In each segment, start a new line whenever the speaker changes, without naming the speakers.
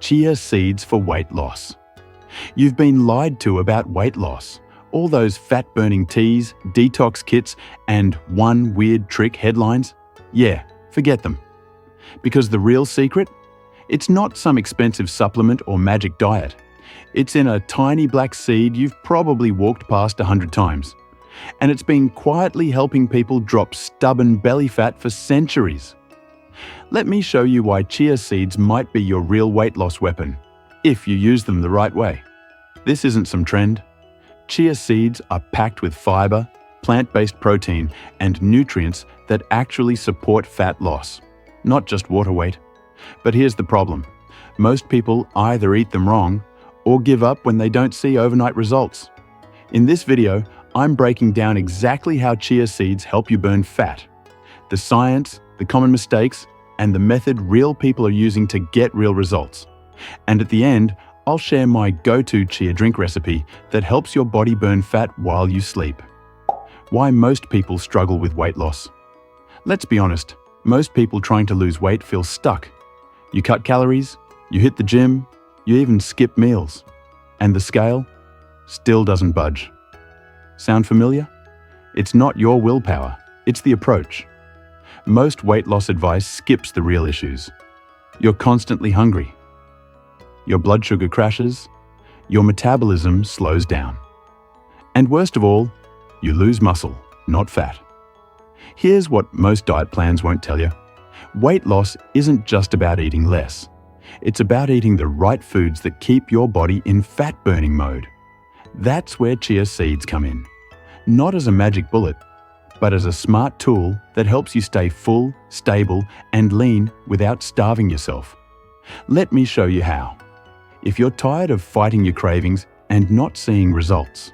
Chia seeds for weight loss. You've been lied to about weight loss. All those fat-burning teas, detox kits, and one weird trick headlines? Yeah, forget them. Because the real secret? It's not some expensive supplement or magic diet. It's in a tiny black seed you've probably walked past 100 times. And it's been quietly helping people drop stubborn belly fat for centuries. Let me show you why chia seeds might be your real weight loss weapon, if you use them the right way. This isn't some trend. Chia seeds are packed with fiber, plant-based protein, and nutrients that actually support fat loss, not just water weight. But here's the problem. Most people either eat them wrong or give up when they don't see overnight results. In this video, I'm breaking down exactly how chia seeds help you burn fat, the science, the common mistakes, and the method real people are using to get real results. And at the end, I'll share my go-to chia drink recipe that helps your body burn fat while you sleep. Why most people struggle with weight loss. Let's be honest, most people trying to lose weight feel stuck. You cut calories, you hit the gym, you even skip meals. And the scale still doesn't budge. Sound familiar? It's not your willpower, it's the approach. Most weight loss advice skips the real issues. You're constantly hungry. Your blood sugar crashes. Your metabolism slows down. And worst of all, you lose muscle, not fat. Here's what most diet plans won't tell you. Weight loss isn't just about eating less. It's about eating the right foods that keep your body in fat-burning mode. That's where chia seeds come in. Not as a magic bullet, but as a smart tool that helps you stay full, stable, and lean without starving yourself. Let me show you how. If you're tired of fighting your cravings and not seeing results,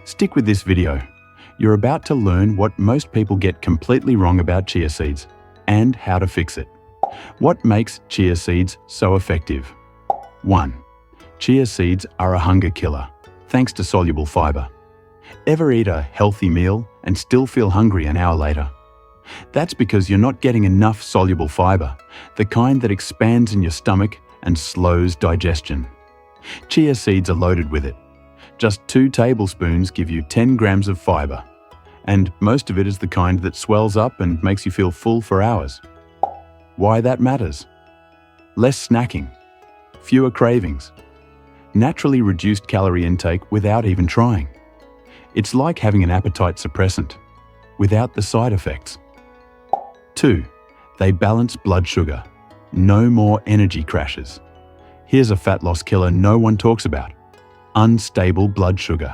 stick with this video. You're about to learn what most people get completely wrong about chia seeds and how to fix it. What makes chia seeds so effective? 1. Chia seeds are a hunger killer, thanks to soluble fiber. Ever eat a healthy meal and still feel hungry an hour later? That's because you're not getting enough soluble fiber, the kind that expands in your stomach and slows digestion. Chia seeds are loaded with it. Just 2 tablespoons give you 10 grams of fiber, and most of it is the kind that swells up and makes you feel full for hours. Why that matters? Less snacking, fewer cravings, naturally reduced calorie intake without even trying. It's like having an appetite suppressant, without the side effects. 2. They balance blood sugar. No more energy crashes. Here's a fat loss killer no one talks about. Unstable blood sugar.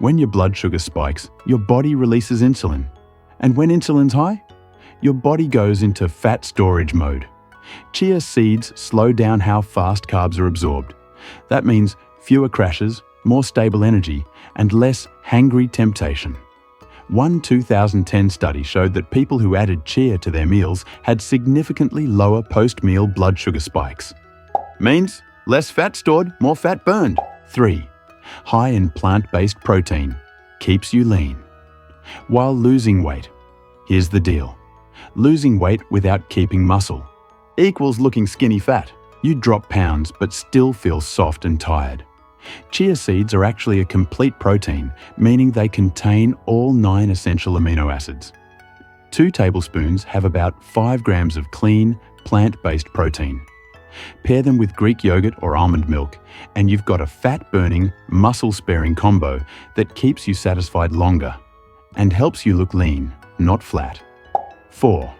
When your blood sugar spikes, your body releases insulin. And when insulin's high, your body goes into fat storage mode. Chia seeds slow down how fast carbs are absorbed. That means fewer crashes, more stable energy, and less hangry temptation. One 2010 study showed that people who added chia to their meals had significantly lower post-meal blood sugar spikes. Means less fat stored, more fat burned. 3. High in plant-based protein. Keeps you lean. While losing weight. Here's the deal. Losing weight without keeping muscle equals looking skinny fat. You drop pounds but still feel soft and tired. Chia seeds are actually a complete protein, meaning they contain all 9 essential amino acids. 2 tablespoons have about 5 grams of clean, plant-based protein. Pair them with Greek yogurt or almond milk, and you've got a fat-burning, muscle-sparing combo that keeps you satisfied longer and helps you look lean, not flat. 4.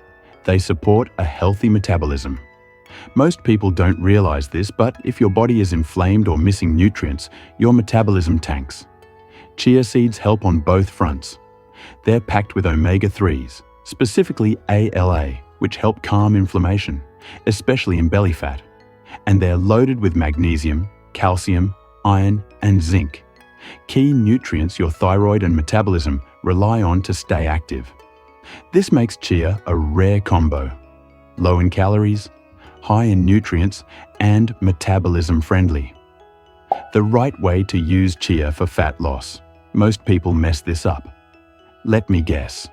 They support a healthy metabolism. Most people don't realize this, but if your body is inflamed or missing nutrients, your metabolism tanks. Chia seeds help on both fronts. They're packed with omega-3s, specifically ALA, which help calm inflammation, especially in belly fat. And they're loaded with magnesium, calcium, iron, and zinc, key nutrients your thyroid and metabolism rely on to stay active. This makes chia a rare combo. Low in calories, high in nutrients, and metabolism friendly. The right way to use chia for fat loss. Most people mess this up. Let me guess.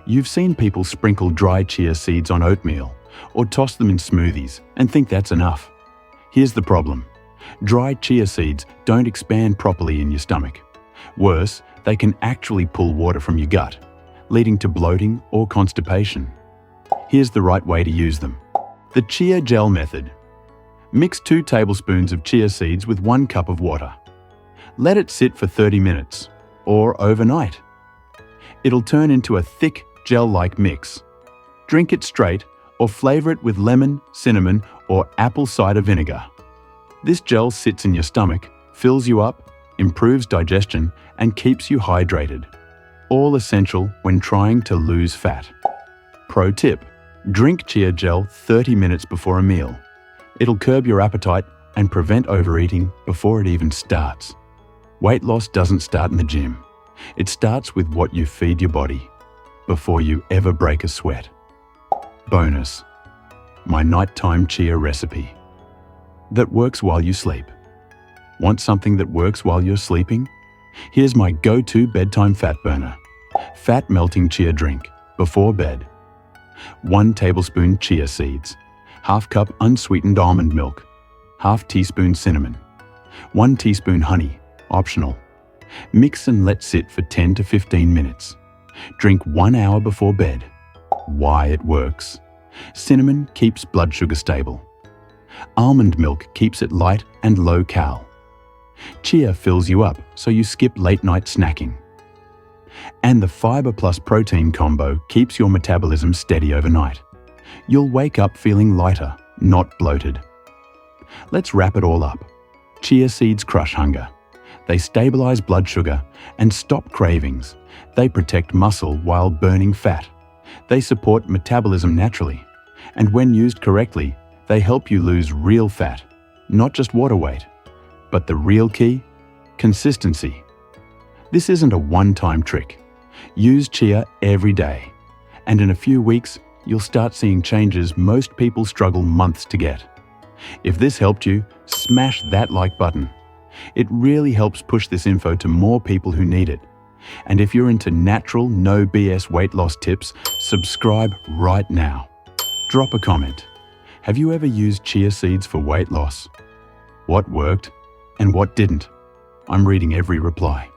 You've seen people sprinkle dry chia seeds on oatmeal or toss them in smoothies and think that's enough. Here's the problem. Dry chia seeds don't expand properly in your stomach. Worse, they can actually pull water from your gut, leading to bloating or constipation. Here's the right way to use them. The chia gel method. Mix 2 tablespoons of chia seeds with 1 cup of water. Let it sit for 30 minutes, or overnight. It'll turn into a thick, gel-like mix. Drink it straight or flavor it with lemon, cinnamon, or apple cider vinegar. This gel sits in your stomach, fills you up, improves digestion, and keeps you hydrated. All essential when trying to lose fat. Pro tip: drink chia gel 30 minutes before a meal. It'll curb your appetite and prevent overeating before it even starts. Weight loss doesn't start in the gym. It starts with what you feed your body, before you ever break a sweat. Bonus: my nighttime chia recipe. That works while you sleep. Want something that works while you're sleeping? Here's my go-to bedtime fat burner. Fat melting chia drink, before bed. 1 tablespoon chia seeds, ½ cup unsweetened almond milk, ½ teaspoon cinnamon, 1 teaspoon honey, optional. Mix and let sit for 10 to 15 minutes. Drink 1 hour before bed. Why it works. Cinnamon keeps blood sugar stable. Almond milk keeps it light and low cal. Chia fills you up so you skip late night snacking. And the fiber plus protein combo keeps your metabolism steady overnight. You'll wake up feeling lighter, not bloated. Let's wrap it all up. Chia seeds crush hunger. They stabilize blood sugar and stop cravings. They protect muscle while burning fat. They support metabolism naturally. And when used correctly, they help you lose real fat, not just water weight. But the real key? Consistency. This isn't a one-time trick. Use chia every day. And in a few weeks, you'll start seeing changes most people struggle months to get. If this helped you, smash that like button. It really helps push this info to more people who need it. And if you're into natural, no BS weight loss tips, subscribe right now. Drop a comment. Have you ever used chia seeds for weight loss? What worked and what didn't? I'm reading every reply.